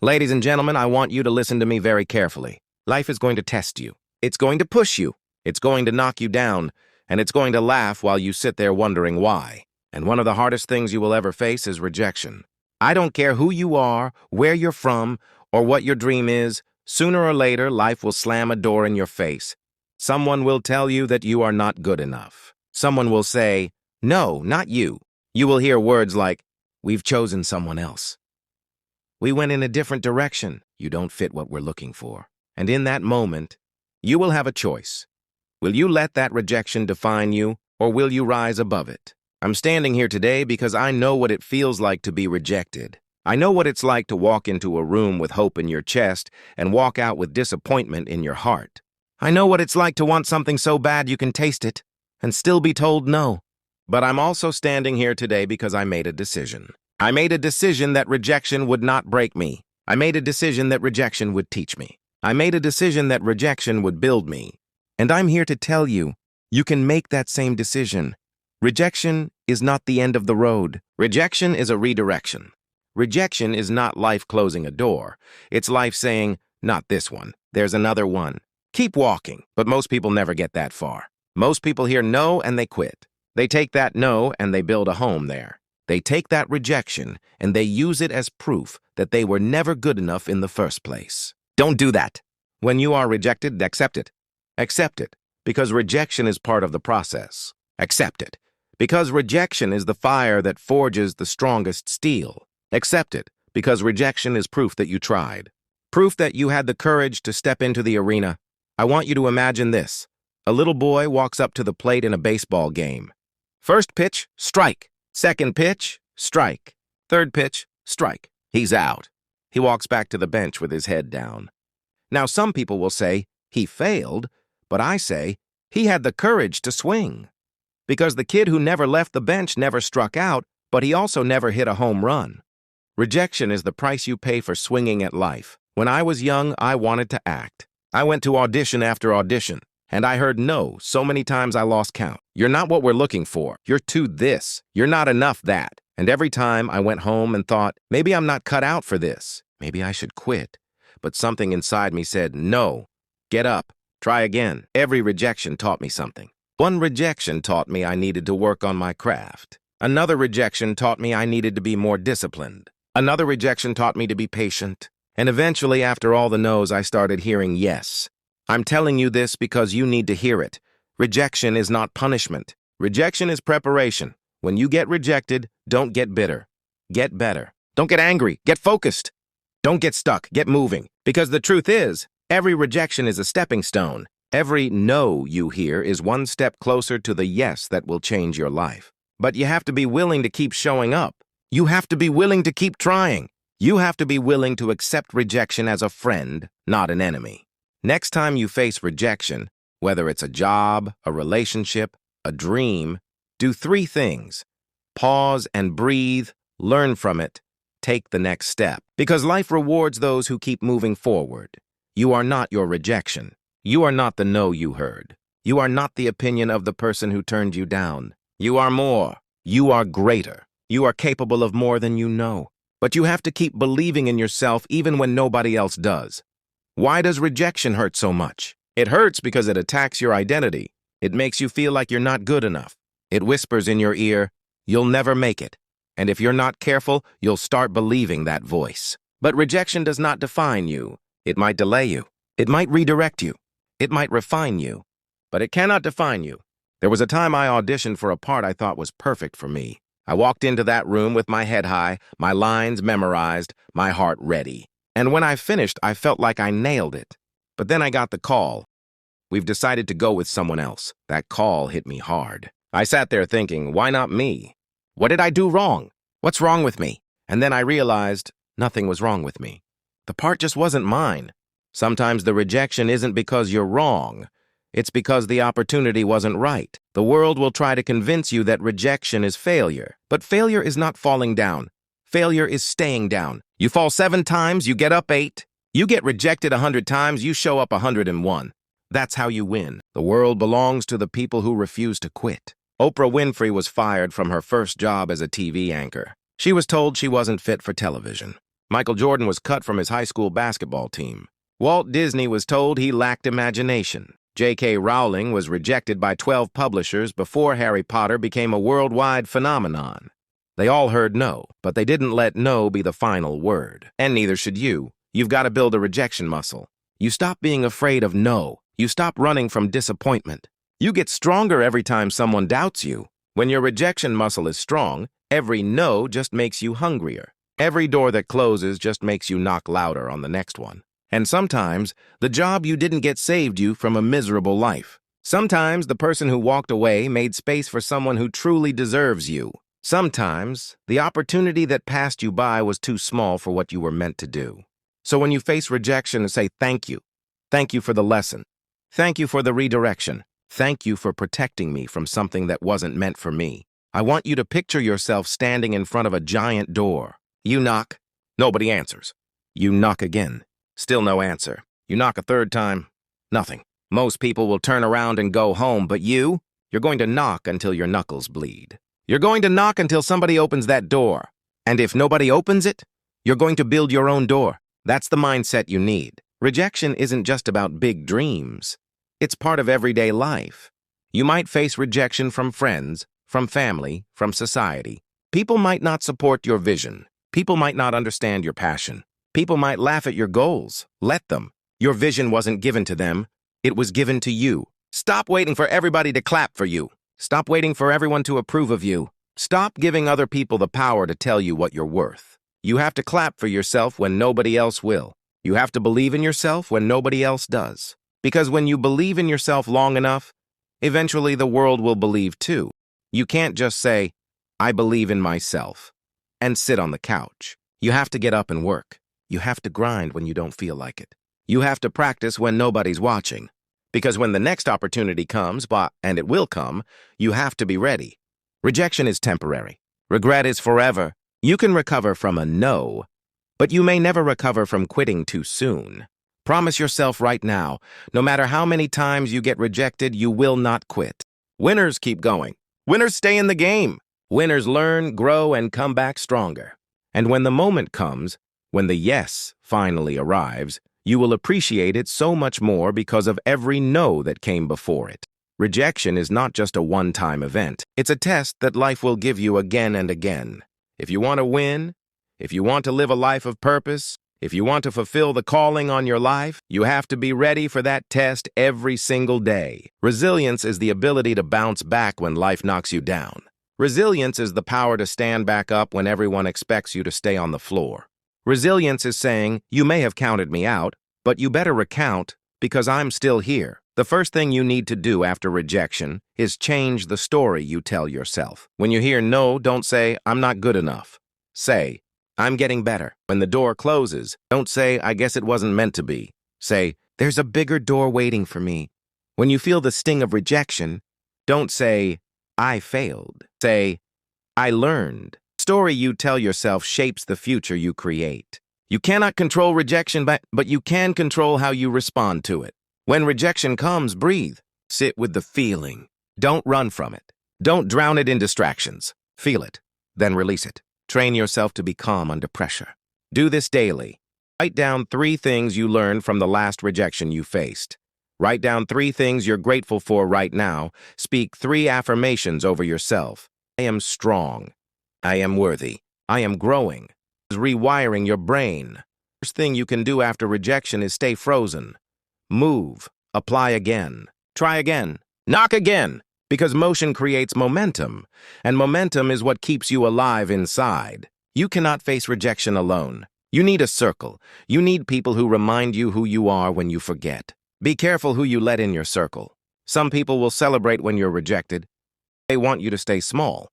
Ladies and gentlemen, I want you to listen to me very carefully. Life is going to test you. It's going to push you. It's going to knock you down. And it's going to laugh while you sit there wondering why. And one of the hardest things you will ever face is rejection. I don't care who you are, where you're from, or what your dream is, sooner or later, life will slam a door in your face. Someone will tell you that you are not good enough. Someone will say, "No, not you." You will hear words like, "We've chosen someone else. We went in a different direction. You don't fit what we're looking for." And in that moment, you will have a choice. Will you let that rejection define you, or will you rise above it? I'm standing here today because I know what it feels like to be rejected. I know what it's like to walk into a room with hope in your chest and walk out with disappointment in your heart. I know what it's like to want something so bad you can taste it and still be told no. But I'm also standing here today because I made a decision. I made a decision that rejection would not break me. I made a decision that rejection would teach me. I made a decision that rejection would build me. And I'm here to tell you, you can make that same decision. Rejection is not the end of the road. Rejection is a redirection. Rejection is not life closing a door. It's life saying, "Not this one. There's another one. Keep walking." But most people never get that far. Most people hear no and they quit. They take that no and they build a home there. They take that rejection and they use it as proof that they were never good enough in the first place. Don't do that. When you are rejected, accept it. Accept it, because rejection is part of the process. Accept it, because rejection is the fire that forges the strongest steel. Accept it, because rejection is proof that you tried. Proof that you had the courage to step into the arena. I want you to imagine this. A little boy walks up to the plate in a baseball game. First pitch, strike. Second pitch, strike. Third pitch, strike. He's out. He walks back to the bench with his head down. Now, some people will say, he failed, but I say, he had the courage to swing. Because the kid who never left the bench never struck out, but he also never hit a home run. Rejection is the price you pay for swinging at life. When I was young, I wanted to act. I went to audition after audition, and I heard no so many times I lost count. You're not what we're looking for. You're too this. You're not enough that. And every time I went home and thought, maybe I'm not cut out for this. Maybe I should quit. But something inside me said, no, get up, try again. Every rejection taught me something. One rejection taught me I needed to work on my craft. Another rejection taught me I needed to be more disciplined. Another rejection taught me to be patient. And eventually, after all the no's, I started hearing yes. I'm telling you this because you need to hear it. Rejection is not punishment. Rejection is preparation. When you get rejected, don't get bitter. Get better. Don't get angry. Get focused. Don't get stuck. Get moving. Because the truth is, every rejection is a stepping stone. Every no you hear is one step closer to the yes that will change your life. But you have to be willing to keep showing up. You have to be willing to keep trying. You have to be willing to accept rejection as a friend, not an enemy. Next time you face rejection, whether it's a job, a relationship, a dream, do 3 things. Pause and breathe, learn from it, take the next step. Because life rewards those who keep moving forward. You are not your rejection. You are not the no you heard. You are not the opinion of the person who turned you down. You are more. You are greater. You are capable of more than you know. But you have to keep believing in yourself even when nobody else does. Why does rejection hurt so much? It hurts because it attacks your identity. It makes you feel like you're not good enough. It whispers in your ear, you'll never make it. And if you're not careful, you'll start believing that voice. But rejection does not define you. It might delay you. It might redirect you. It might refine you. But it cannot define you. There was a time I auditioned for a part I thought was perfect for me. I walked into that room with my head high, my lines memorized, my heart ready. And when I finished, I felt like I nailed it. But then I got the call. We've decided to go with someone else. That call hit me hard. I sat there thinking, why not me? What did I do wrong? What's wrong with me? And then I realized nothing was wrong with me. The part just wasn't mine. Sometimes the rejection isn't because you're wrong. It's because the opportunity wasn't right. The world will try to convince you that rejection is failure. But failure is not falling down. Failure is staying down. You fall 7 times, you get up 8. You get rejected 100 times, you show up 101. That's how you win. The world belongs to the people who refuse to quit. Oprah Winfrey was fired from her first job as a TV anchor. She was told she wasn't fit for television. Michael Jordan was cut from his high school basketball team. Walt Disney was told he lacked imagination. J.K. Rowling was rejected by 12 publishers before Harry Potter became a worldwide phenomenon. They all heard no, but they didn't let no be the final word. And neither should you. You've got to build a rejection muscle. You stop being afraid of no. You stop running from disappointment. You get stronger every time someone doubts you. When your rejection muscle is strong, every no just makes you hungrier. Every door that closes just makes you knock louder on the next one. And sometimes, the job you didn't get saved you from a miserable life. Sometimes, the person who walked away made space for someone who truly deserves you. Sometimes, the opportunity that passed you by was too small for what you were meant to do. So when you face rejection, say thank you. Thank you for the lesson. Thank you for the redirection. Thank you for protecting me from something that wasn't meant for me. I want you to picture yourself standing in front of a giant door. You knock. Nobody answers. You knock again. Still no answer. You knock a third time. Nothing. Most people will turn around and go home, but you're going to knock until your knuckles bleed. You're going to knock until somebody opens that door. And if nobody opens it, you're going to build your own door. That's the mindset you need. Rejection isn't just about big dreams. It's part of everyday life. You might face rejection from friends, from family, from society. People might not support your vision. People might not understand your passion. People might laugh at your goals. Let them. Your vision wasn't given to them. It was given to you. Stop waiting for everybody to clap for you. Stop waiting for everyone to approve of you. Stop giving other people the power to tell you what you're worth. You have to clap for yourself when nobody else will. You have to believe in yourself when nobody else does. Because when you believe in yourself long enough, eventually the world will believe too. You can't just say, I believe in myself, and sit on the couch. You have to get up and work. You have to grind when you don't feel like it. You have to practice when nobody's watching. Because when the next opportunity comes, and it will come, you have to be ready. Rejection is temporary. Regret is forever. You can recover from a no, but you may never recover from quitting too soon. Promise yourself right now, no matter how many times you get rejected, you will not quit. Winners keep going. Winners stay in the game. Winners learn, grow, and come back stronger. And when the moment comes, when the yes finally arrives, you will appreciate it so much more because of every no that came before it. Rejection is not just a one-time event. It's a test that life will give you again and again. If you want to win, if you want to live a life of purpose, if you want to fulfill the calling on your life, you have to be ready for that test every single day. Resilience is the ability to bounce back when life knocks you down. Resilience is the power to stand back up when everyone expects you to stay on the floor. Resilience is saying, you may have counted me out, but you better recount because I'm still here. The first thing you need to do after rejection is change the story you tell yourself. When you hear no, don't say, I'm not good enough. Say, I'm getting better. When the door closes, don't say, I guess it wasn't meant to be. Say, there's a bigger door waiting for me. When you feel the sting of rejection, don't say, I failed. Say, I learned. The story you tell yourself shapes the future you create. You cannot control rejection, but you can control how you respond to it. When rejection comes, breathe. Sit with the feeling. Don't run from it. Don't drown it in distractions. Feel it, then release it. Train yourself to be calm under pressure. Do this daily. Write down 3 things you learned from the last rejection you faced. Write down 3 things you're grateful for right now. Speak 3 affirmations over yourself. I am strong. I am worthy. I am growing. Rewiring your brain. First thing you can do after rejection is stay frozen. Move. Apply again. Try again. Knock again. Because motion creates momentum, and momentum is what keeps you alive inside. You cannot face rejection alone. You need a circle. You need people who remind you who you are when you forget. Be careful who you let in your circle. Some people will celebrate when you're rejected. They want you to stay small.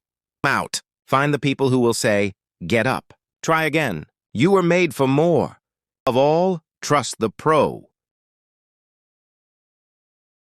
Out. Find the people who will say, get up. Try again. You were made for more. Above all, trust the pro.